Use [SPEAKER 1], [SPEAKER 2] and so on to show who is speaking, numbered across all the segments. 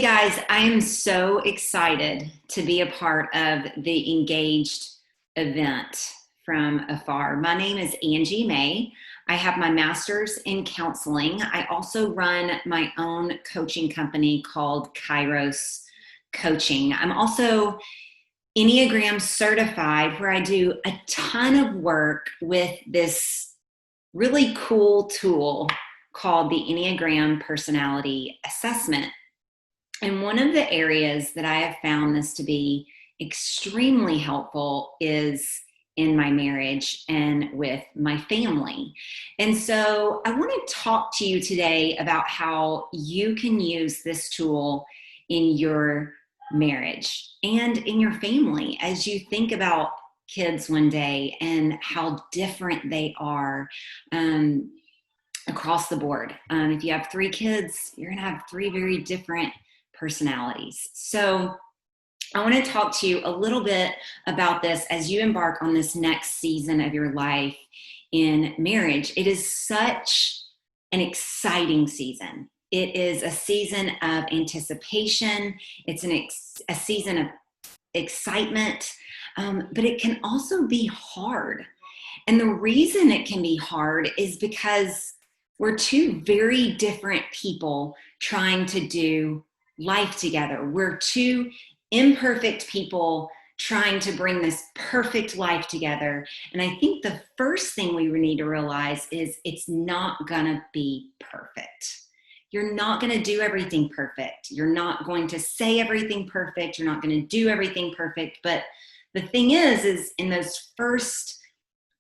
[SPEAKER 1] Guys, I am so excited to be a part of the Engaged event from afar. My name is Angie May. I have my master's in counseling. I also run my own coaching company called Kairos Coaching. I'm also Enneagram certified, where I do a ton of work with this really cool tool called the Enneagram Personality Assessment. And one of the areas that I have found this to be extremely helpful is in my marriage and with my family. And so I want to talk to you today about how you can use this tool in your marriage and in your family as you think about kids one day and how different they are. Across the board. If you have 3 kids, you're going to have 3 very different personalities. So I want to talk to you a little bit about this as you embark on this next season of your life in marriage. It is such an exciting season. It is a season of anticipation. It's a season of excitement, but it can also be hard. And the reason it can be hard is because we're 2 very different people trying to do life together. We're 2 imperfect people trying to bring this perfect life together. And I think the first thing we need to realize is it's not gonna be perfect. You're not gonna do everything perfect. You're not going to say everything perfect. You're not gonna do everything perfect. But the thing is in those first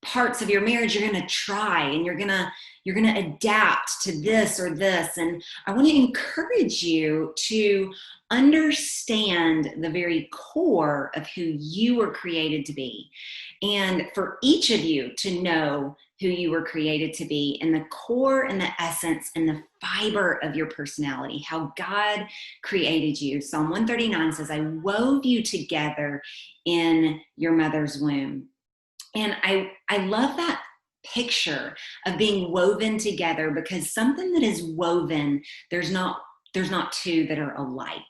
[SPEAKER 1] parts of your marriage, you're going to try and you're going to adapt to this or this. And I want to encourage you to understand the very core of who you were created to be, and for each of you to know who you were created to be, and the core and the essence and the fiber of your personality, how God created you. Psalm 139 says, I wove you together in your mother's womb. And I love that picture of being woven together, because something that is woven, there's not 2 that are alike.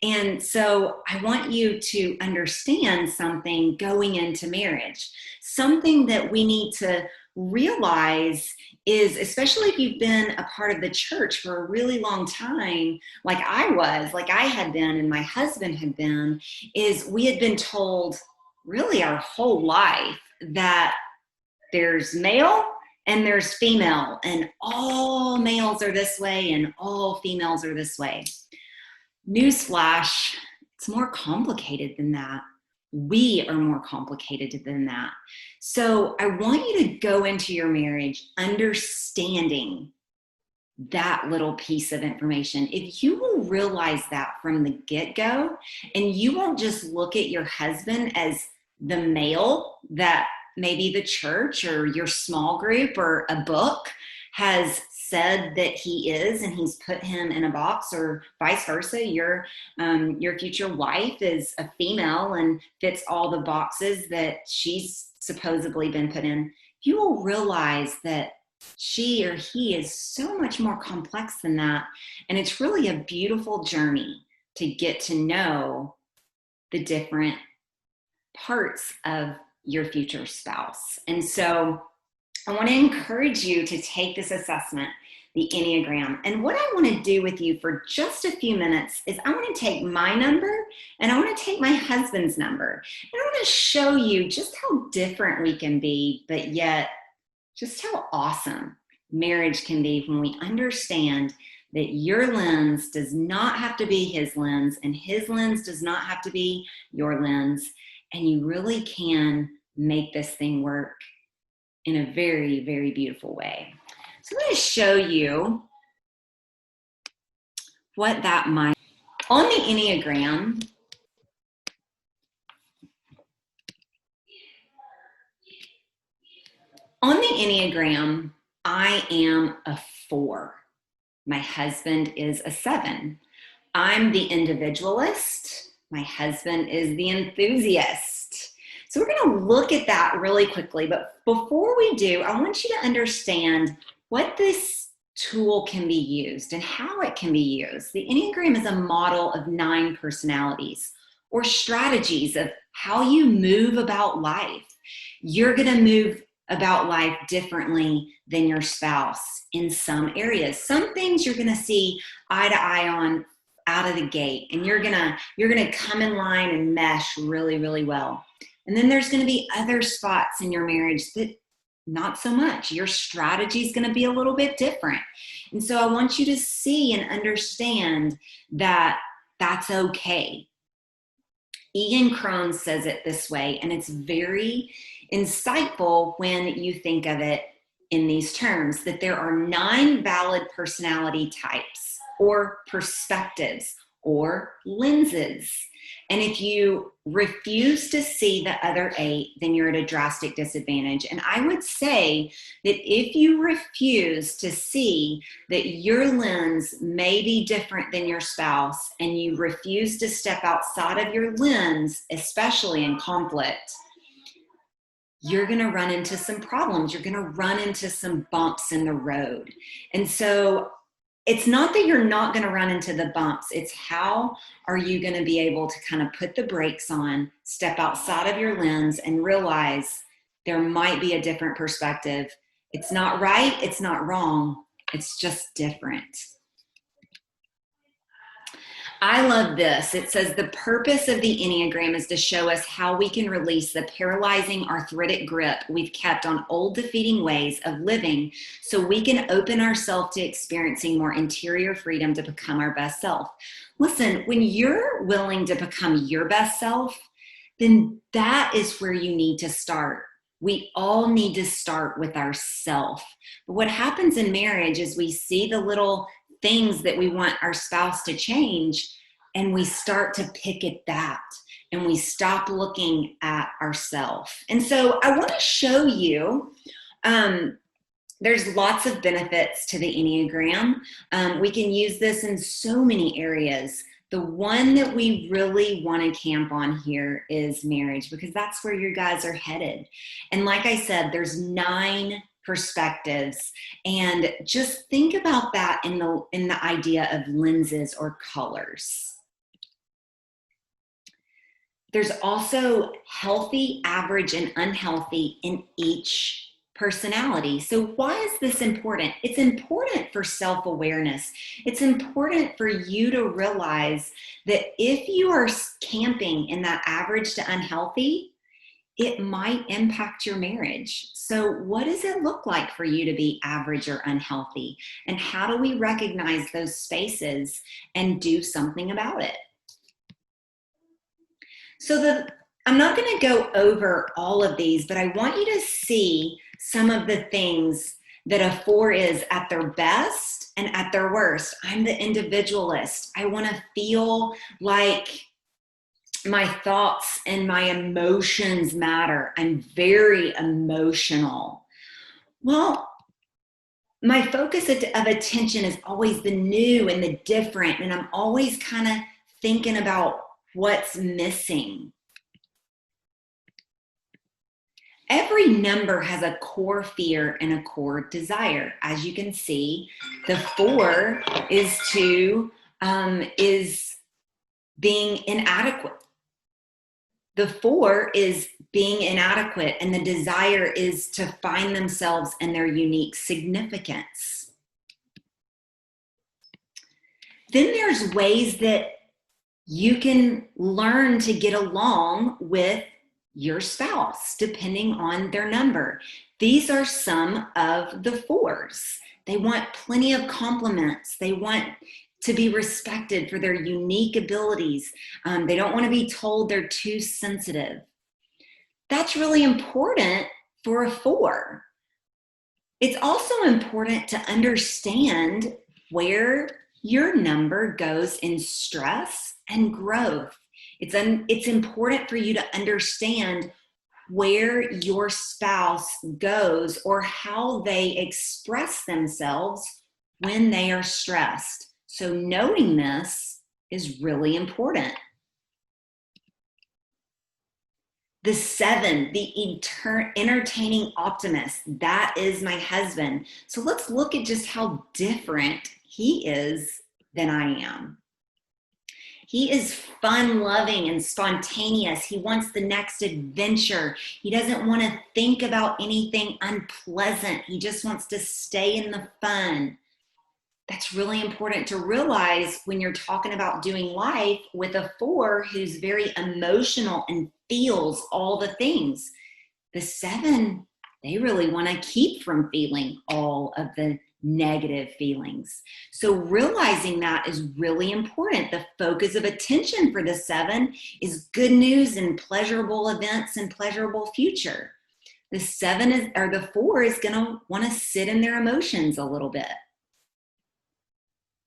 [SPEAKER 1] And so I want you to understand something going into marriage. Something that we need to realize is, especially if you've been a part of the church for a really long time, like I had been, and my husband had been, is we had been told really our whole life that there's male and there's female, and all males are this way and all females are this way. Newsflash, it's more complicated than that. We are more complicated than that. So I want you to go into your marriage understanding that little piece of information. If you will realize that from the get-go, and you won't just look at your husband as the male that maybe the church or your small group or a book has said that he is, and he's put him in a box, or vice versa, your future wife is a female and fits all the boxes that she's supposedly been put in. You will realize that she or he is so much more complex than that. And it's really a beautiful journey to get to know the different parts of your future spouse. And so I want to encourage you to take this assessment, the Enneagram. And what I want to do with you for just a few minutes is I want to take my number and I want to take my husband's number. And I want to show you just how different we can be, but yet just how awesome marriage can be when we understand that your lens does not have to be his lens, and his lens does not have to be your lens. And you really can make this thing work in a very, very beautiful way. So I'm going to show you what that might. On the Enneagram, I am a 4. My husband is a 7. I'm the individualist. My husband is the enthusiast. So we're going to look at that really quickly. But before we do, I want you to understand what this tool can be used and how it can be used. The Enneagram is a model of 9 personalities or strategies of how you move about life. You're going to move about life differently than your spouse in some areas. Some things you're going to see eye to eye on out of the gate, and you're gonna come in line and mesh really, really well. And then there's going to be other spots in your marriage that not so much. Your strategy is going to be a little bit different. And so I want you to see and understand that that's okay. Ian Cron says it this way, and it's very insightful when you think of it in these terms, that there are 9 valid personality types or perspectives or lenses. And if you refuse to see the other 8, then you're at a drastic disadvantage. And I would say that if you refuse to see that your lens may be different than your spouse, and you refuse to step outside of your lens, especially in conflict, you're going to run into some problems. You're going to run into some bumps in the road. And so it's not that you're not going to run into the bumps. It's how are you going to be able to kind of put the brakes on, step outside of your lens, and realize there might be a different perspective. It's not right. It's not wrong. It's just different. I love this. It says the purpose of the Enneagram is to show us how we can release the paralyzing arthritic grip we've kept on old defeating ways of living, so we can open ourselves to experiencing more interior freedom to become our best self. Listen, when you're willing to become your best self, then that is where you need to start. We all need to start with ourself. But what happens in marriage is we see the little things that we want our spouse to change, and we start to pick at that, and we stop looking at ourselves. And so I want to show you, there's lots of benefits to the Enneagram. We can use this in so many areas. The one that we really want to camp on here is marriage, because that's where you guys are headed. And like I said, there's 9 perspectives, and just think about that in the idea of lenses or colors. There's also healthy, average, and unhealthy in each personality. So why is this important? It's important for self-awareness. It's important for you to realize that if you are camping in that average to unhealthy, it might impact your marriage. So what does it look like for you to be average or unhealthy? And how do we recognize those spaces and do something about it? So I'm not going to go over all of these, but I want you to see some of the things that a 4 is at their best and at their worst. I'm the individualist. I want to feel like my thoughts and my emotions matter. I'm very emotional. Well, my focus of attention is always the new and the different, and I'm always kind of thinking about what's missing. Every number has a core fear and a core desire. As you can see, the 4 is being inadequate. The 4 is being inadequate, and the desire is to find themselves and their unique significance. Then there's ways that you can learn to get along with your spouse, depending on their number. These are some of the 4s. They want plenty of compliments. They want to be respected for their unique abilities. They don't want to be told they're too sensitive. That's really important for a 4. It's also important to understand where your number goes in stress and growth. It's important for you to understand where your spouse goes or how they express themselves when they are stressed. So knowing this is really important. The 7, the entertaining optimist, that is my husband. So let's look at just how different he is than I am. He is fun-loving and spontaneous. He wants the next adventure. He doesn't want to think about anything unpleasant. He just wants to stay in the fun. That's really important to realize when you're talking about doing life with a 4 who's very emotional and feels all the things. The 7, they really want to keep from feeling all of the negative feelings. So realizing that is really important. The focus of attention for the 7 is good news and pleasurable events and pleasurable future. The 4 is going to want to sit in their emotions a little bit.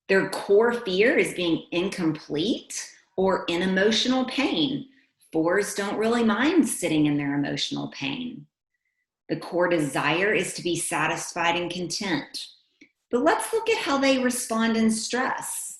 [SPEAKER 1] Their core fear is being incomplete or in emotional pain. 4s don't really mind sitting in their emotional pain. The core desire is to be satisfied and content. But let's look at how they respond in stress.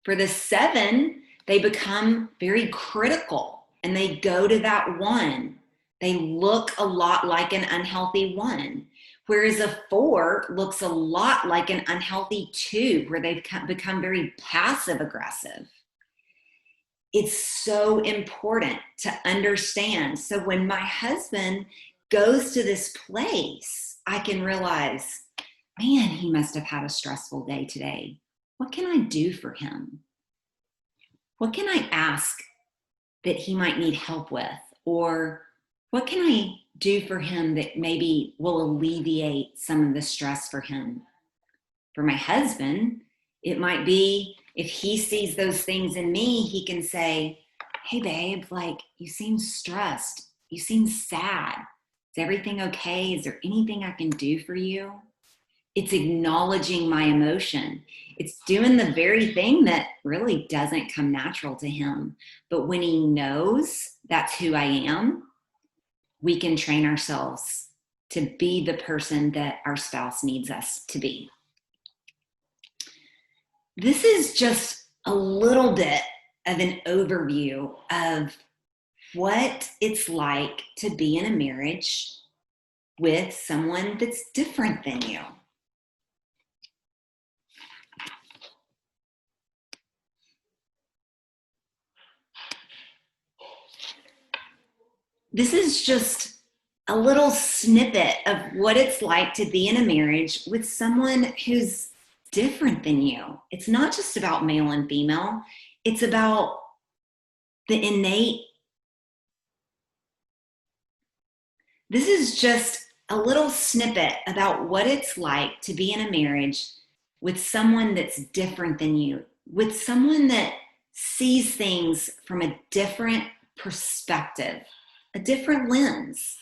[SPEAKER 1] For the 7, they become very critical and they go to that 1. They look a lot like an unhealthy 1. Whereas a 4 looks a lot like an unhealthy 2, where they've become very passive aggressive. It's so important to understand. So when my husband goes to this place, I can realize, man, he must have had a stressful day today. What can I do for him? What can I ask that he might need help with? Or what can I do for him that maybe will alleviate some of the stress for him? For my husband, it might be if he sees those things in me, he can say, hey babe, like you seem stressed. You seem sad. Is everything okay? Is there anything I can do for you? It's acknowledging my emotion. It's doing the very thing that really doesn't come natural to him. But when he knows that's who I am, we can train ourselves to be the person that our spouse needs us to be. This is just a little bit of an overview of what it's like to be in a marriage with someone that's different than you. This is just a little snippet of what it's like to be in a marriage with someone who's different than you. It's not just about male and female. It's about the innate. This is just a little snippet about what it's like to be in a marriage with someone that's different than you, with someone that sees things from a different perspective, a different lens.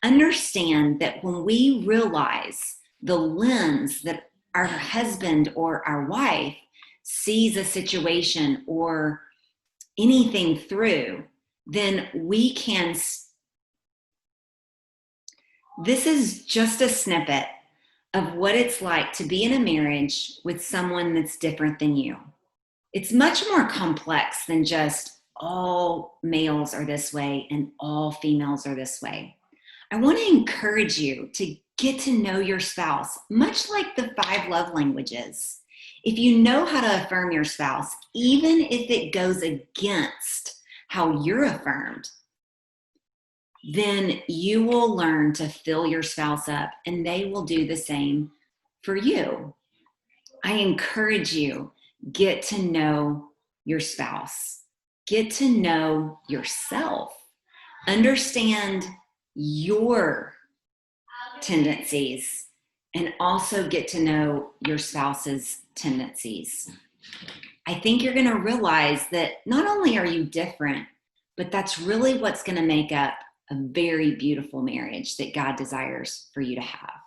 [SPEAKER 1] Understand that when we realize the lens that our husband or our wife sees a situation or anything through, then we can. This is just a snippet of what it's like to be in a marriage with someone that's different than you. It's much more complex than just all males are this way and all females are this way. I want to encourage you to get to know your spouse, much like the 5 love languages. If you know how to affirm your spouse, even if it goes against how you're affirmed, then you will learn to fill your spouse up and they will do the same for you. I encourage you, get to know your spouse, get to know yourself, understand your tendencies, and also get to know your spouse's tendencies. I think you're going to realize that not only are you different, but that's really what's going to make up a very beautiful marriage that God desires for you to have.